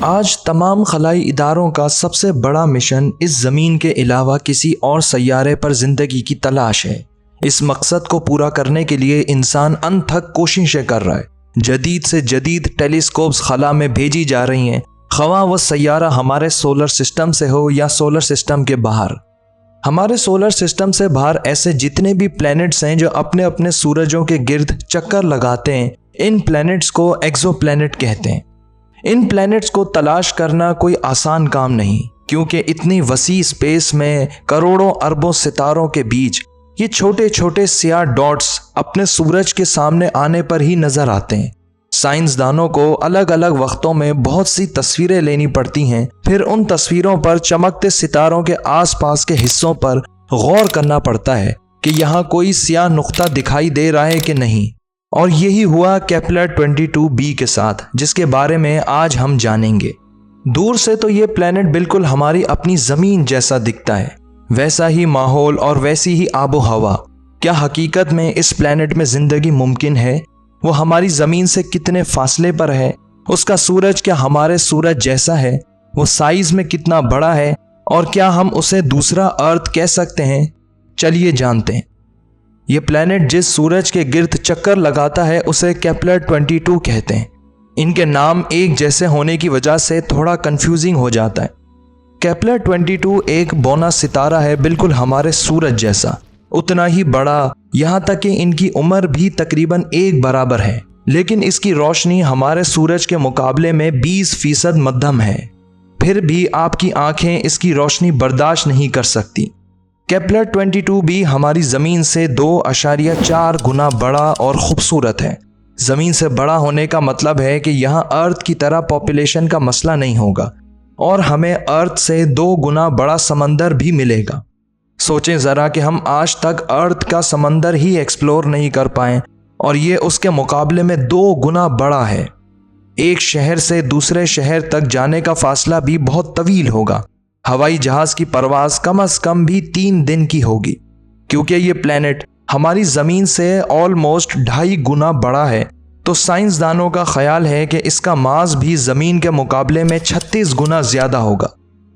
आज तमाम खलाई इदारों का सबसे बड़ा मिशन इस ज़मीन के अलावा किसी और सैयारे पर ज़िंदगी की तलाश है। इस मकसद को पूरा करने के लिए इंसान अनथक कोशिशें कर रहा है। जदीद से जदीद टेलीस्कोप्स खला में भेजी जा रही हैं, ख्वाह वो सैयारा हमारे सोलर सिस्टम से हो या सोलर सिस्टम के बाहर। हमारे सोलर सिस्टम से बाहर ऐसे जितने भी प्लैनेट्स हैं जो अपने अपने सूरजों के गिर्द चक्कर लगाते हैं, इन प्लैनेट्स को एक्सोप्लैनेट कहते हैं। इन प्लैनेट्स को तलाश करना कोई आसान काम नहीं, क्योंकि इतनी वसी स्पेस में करोड़ों अरबों सितारों के बीच ये छोटे छोटे स्याह डॉट्स अपने सूरज के सामने आने पर ही नजर आते हैं। साइंसदानों को अलग अलग वक्तों में बहुत सी तस्वीरें लेनी पड़ती हैं, फिर उन तस्वीरों पर चमकते सितारों के आसपास के हिस्सों पर गौर करना पड़ता है कि यहाँ कोई स्याह नुक्ता दिखाई दे रहा है कि नहीं। और यही हुआ केपलर 22b के साथ, जिसके बारे में आज हम जानेंगे। दूर से तो ये प्लैनेट बिल्कुल हमारी अपनी ज़मीन जैसा दिखता है, वैसा ही माहौल और वैसी ही आबो हवा। क्या हकीकत में इस प्लैनेट में ज़िंदगी मुमकिन है? वो हमारी ज़मीन से कितने फासले पर है? उसका सूरज क्या हमारे सूरज जैसा है? वो साइज़ में कितना बड़ा है? और क्या हम उसे दूसरा अर्थ कह सकते हैं? चलिए जानते हैं। ये प्लैनेट जिस सूरज के गिर्द चक्कर लगाता है उसे केपलर 22 कहते हैं। इनके नाम एक जैसे होने की वजह से थोड़ा कंफ्यूजिंग हो जाता है। केपलर 22 एक बौना सितारा है, बिल्कुल हमारे सूरज जैसा, उतना ही बड़ा, यहाँ तक कि इनकी उम्र भी तकरीबन एक बराबर है। लेकिन इसकी रोशनी हमारे सूरज के मुकाबले में 20% मध्यम है। फिर भी आपकी आंखें इसकी रोशनी बर्दाश्त नहीं कर सकती। केपलर 22b हमारी ज़मीन से 2.4 गुना बड़ा और ख़ूबसूरत है। ज़मीन से बड़ा होने का मतलब है कि यहाँ अर्थ की तरह पॉपुलेशन का मसला नहीं होगा और हमें अर्थ से 2 गुना बड़ा समंदर भी मिलेगा। सोचें ज़रा कि हम आज तक अर्थ का समंदर ही एक्सप्लोर नहीं कर पाए और ये उसके मुकाबले में 2 गुना बड़ा है। एक शहर से दूसरे शहर तक जाने का फासला भी बहुत तवील होगा। हवाई जहाज़ की परवाज़ कम से कम भी 3 दिन की होगी। क्योंकि ये प्लैनेट हमारी ज़मीन से ऑलमोस्ट 2.5 गुना बड़ा है, तो साइंसदानों का ख्याल है कि इसका मास भी ज़मीन के मुकाबले में 36 गुना ज़्यादा होगा।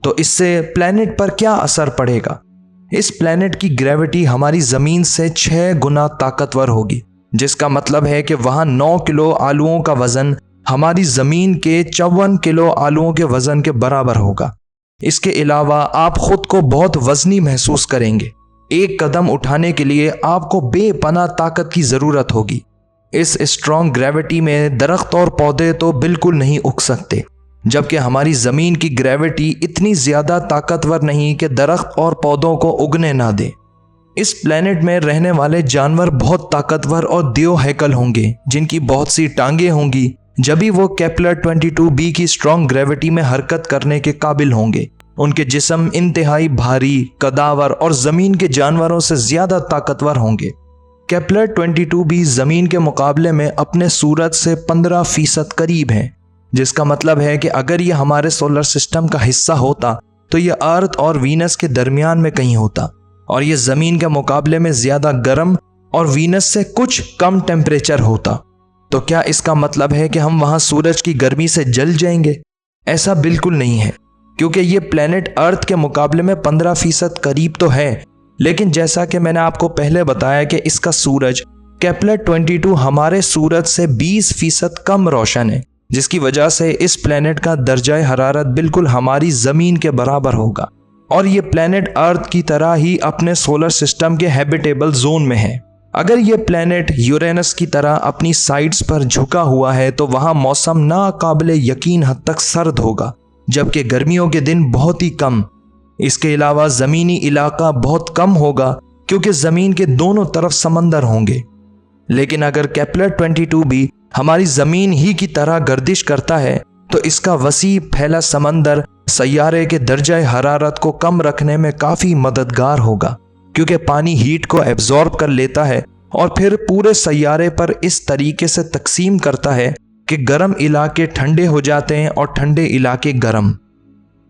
तो इससे प्लैनेट पर क्या असर पड़ेगा? इस प्लैनेट की ग्रेविटी हमारी ज़मीन से 6 गुना ताकतवर होगी, जिसका मतलब है कि वहाँ 9 किलो आलूओं का वज़न हमारी ज़मीन के 54 किलो आलूओं के वज़न के बराबर होगा। इसके अलावा आप खुद को बहुत वजनी महसूस करेंगे। एक कदम उठाने के लिए आपको बेपनाह ताकत की ज़रूरत होगी। इस स्ट्रॉन्ग ग्रेविटी में दरख्त और पौधे तो बिल्कुल नहीं उग सकते, जबकि हमारी ज़मीन की ग्रेविटी इतनी ज़्यादा ताकतवर नहीं कि दरख्त और पौधों को उगने ना दे। इस प्लैनेट में रहने वाले जानवर बहुत ताकतवर और देव हैकल होंगे, जिनकी बहुत सी टांगें होंगी, जब भी वो केपलर 22b की स्ट्रॉन्ग ग्रेविटी में हरकत करने के काबिल होंगे। उनके जिस्म इंतहाई भारी, कदावर और ज़मीन के जानवरों से ज़्यादा ताकतवर होंगे। केपलर 22b ज़मीन के मुकाबले में अपने सूरज से 15% करीब है, जिसका मतलब है कि अगर ये हमारे सोलर सिस्टम का हिस्सा होता तो ये अर्थ और वीनस के दरमियान में कहीं होता, और ये ज़मीन के मुकाबले में ज़्यादा गर्म और वीनस से कुछ कम टेम्परेचर होता। तो क्या इसका मतलब है कि हम वहाँ सूरज की गर्मी से जल जाएंगे? ऐसा बिल्कुल नहीं है, क्योंकि ये प्लैनेट अर्थ के मुकाबले में 15% करीब तो है, लेकिन जैसा कि मैंने आपको पहले बताया कि इसका सूरज केपलर 22 हमारे सूरज से 20% कम रोशन है, जिसकी वजह से इस प्लैनेट का दर्जा हरारत बिल्कुल हमारी ज़मीन के बराबर होगा। और ये प्लैनेट अर्थ की तरह ही अपने सोलर सिस्टम के हैबिटेबल जोन में है। अगर ये प्लैनेट यूरेनस की तरह अपनी साइड्स पर झुका हुआ है तो वहाँ मौसम नाकाबिले यकीन हद तक सर्द होगा, जबकि गर्मियों के दिन बहुत ही कम। इसके अलावा ज़मीनी इलाका बहुत कम होगा, क्योंकि ज़मीन के दोनों तरफ समंदर होंगे। लेकिन अगर केपलर 22b हमारी ज़मीन ही की तरह गर्दिश करता है तो इसका वसी फैला समंदर सैयारे के दर्जा हरारत को कम रखने में काफ़ी मददगार होगा, क्योंकि पानी हीट को एब्जॉर्ब कर लेता है और फिर पूरे सैयारे पर इस तरीके से तकसीम करता है कि गर्म इलाके ठंडे हो जाते हैं और ठंडे इलाके गर्म।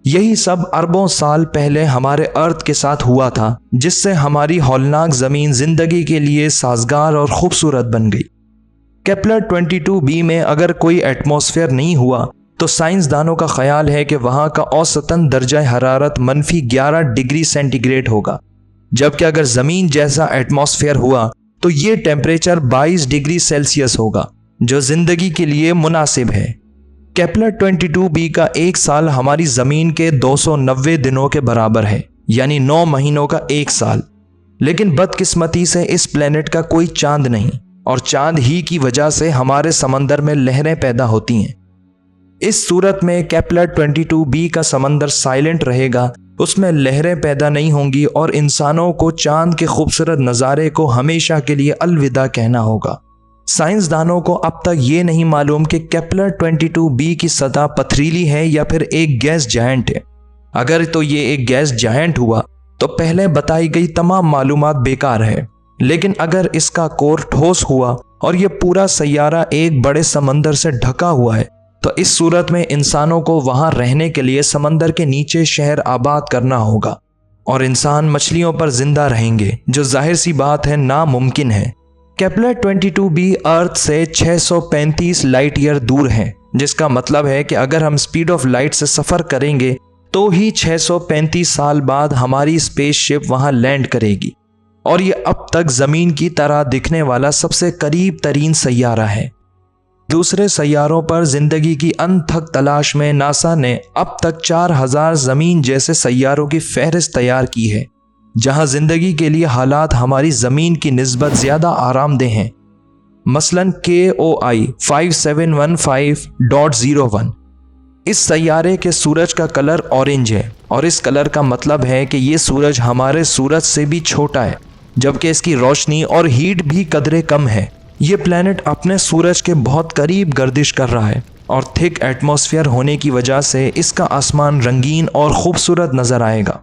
यही सब अरबों साल पहले हमारे अर्थ के साथ हुआ था, जिससे हमारी हौलनाक ज़मीन ज़िंदगी के लिए साजगार और ख़ूबसूरत बन गई। केपलर 22b में अगर कोई एटमॉस्फेयर नहीं हुआ तो साइंसदानों का ख्याल है कि वहाँ का औसतन दर्जा हरारत -11 डिग्री सेंटीग्रेड होगा, जबकि अगर ज़मीन जैसा एटमॉस्फेयर हुआ तो ये टेम्परेचर 22 डिग्री सेल्सियस होगा, जो ज़िंदगी के लिए मुनासिब है। केपलर 22b का एक साल हमारी ज़मीन के 290 दिनों के बराबर है, यानी 9 महीनों का एक साल। लेकिन बदकिस्मती से इस प्लेनेट का कोई चांद नहीं, और चांद ही की वजह से हमारे समंदर में लहरें पैदा होती हैं। इस सूरत में केपलर 22b का समंदर साइलेंट रहेगा, उसमें लहरें पैदा नहीं होंगी और इंसानों को चांद के खूबसूरत नज़ारे को हमेशा के लिए अलविदा कहना होगा। साइंसदानों को अब तक ये नहीं मालूम कि केपलर 22b की सतह पथरीली है या फिर एक गैस जायंट है। अगर तो ये एक गैस जायंट हुआ तो पहले बताई गई तमाम मालूमात बेकार है, लेकिन अगर इसका कोर ठोस हुआ और ये पूरा सैयारा एक बड़े समंदर से ढका हुआ है तो इस सूरत में इंसानों को वहां रहने के लिए समंदर के नीचे शहर आबाद करना होगा और इंसान मछलियों पर जिंदा रहेंगे, जो जाहिर सी बात है नामुमकिन है। केपलर 22b अर्थ से 635 लाइट ईयर दूर है, जिसका मतलब है कि अगर हम स्पीड ऑफ लाइट से सफ़र करेंगे तो ही 635 साल बाद हमारी स्पेसशिप वहां लैंड करेगी, और ये अब तक ज़मीन की तरह दिखने वाला सबसे करीब तरीन सैयारा है। दूसरे सैयारों पर ज़िंदगी की अनथक तलाश में नासा ने अब तक 4000 ज़मीन जैसे सैयारों की फहरिस्त तैयार की है, जहां ज़िंदगी के लिए हालात हमारी ज़मीन की निस्बत ज़्यादा आरामदेह हैं। मसलन KOI 5715.01 इस सैयारे के सूरज का कलर ऑरेंज है, और इस कलर का मतलब है कि ये सूरज हमारे सूरज से भी छोटा है, जबकि इसकी रोशनी और हीट भी कदरे कम है। ये प्लैनेट अपने सूरज के बहुत करीब गर्दिश कर रहा है, और थिक एटमॉस्फेयर होने की वजह से इसका आसमान रंगीन और खूबसूरत नज़र आएगा।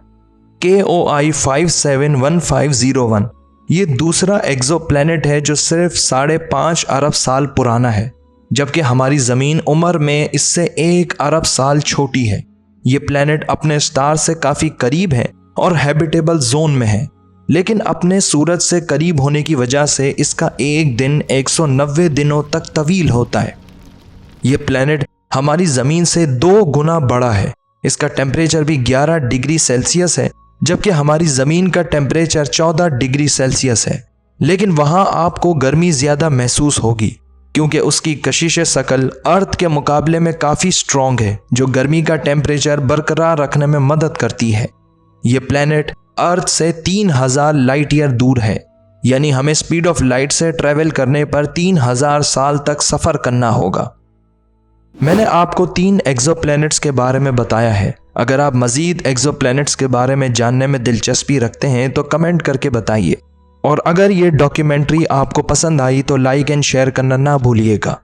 KOI 5715.01 ये दूसरा एक्सोप्लैनेट है जो सिर्फ 5.5 अरब साल पुराना है, जबकि हमारी ज़मीन उम्र में इससे 1 अरब साल छोटी है। ये प्लैनेट अपने स्टार से काफ़ी करीब है और हैबिटेबल जोन में है, लेकिन अपने सूरज से करीब होने की वजह से इसका एक दिन 190 दिनों तक तवील होता है। ये प्लैनेट हमारी ज़मीन से 2 गुना बड़ा है। इसका टेम्परेचर भी 11 डिग्री सेल्सियस है, जबकि हमारी ज़मीन का टेम्परेचर 14 डिग्री सेल्सियस है। लेकिन वहाँ आपको गर्मी ज़्यादा महसूस होगी, क्योंकि उसकी कशिश शकल अर्थ के मुकाबले में काफ़ी स्ट्रॉन्ग है, जो गर्मी का टेम्परेचर बरकरार रखने में मदद करती है। ये प्लैनेट अर्थ से 3000 लाइट ईयर दूर है, यानी हमें स्पीड ऑफ लाइट से ट्रैवल करने पर 3000 साल तक सफ़र करना होगा। मैंने आपको 3 एक्सोप्लैनेट्स के बारे में बताया है। अगर आप मज़ीद एक्सोप्लैनेट्स के बारे में जानने में दिलचस्पी रखते हैं तो कमेंट करके बताइए, और अगर ये डॉक्यूमेंट्री आपको पसंद आई तो लाइक एंड शेयर करना ना भूलिएगा।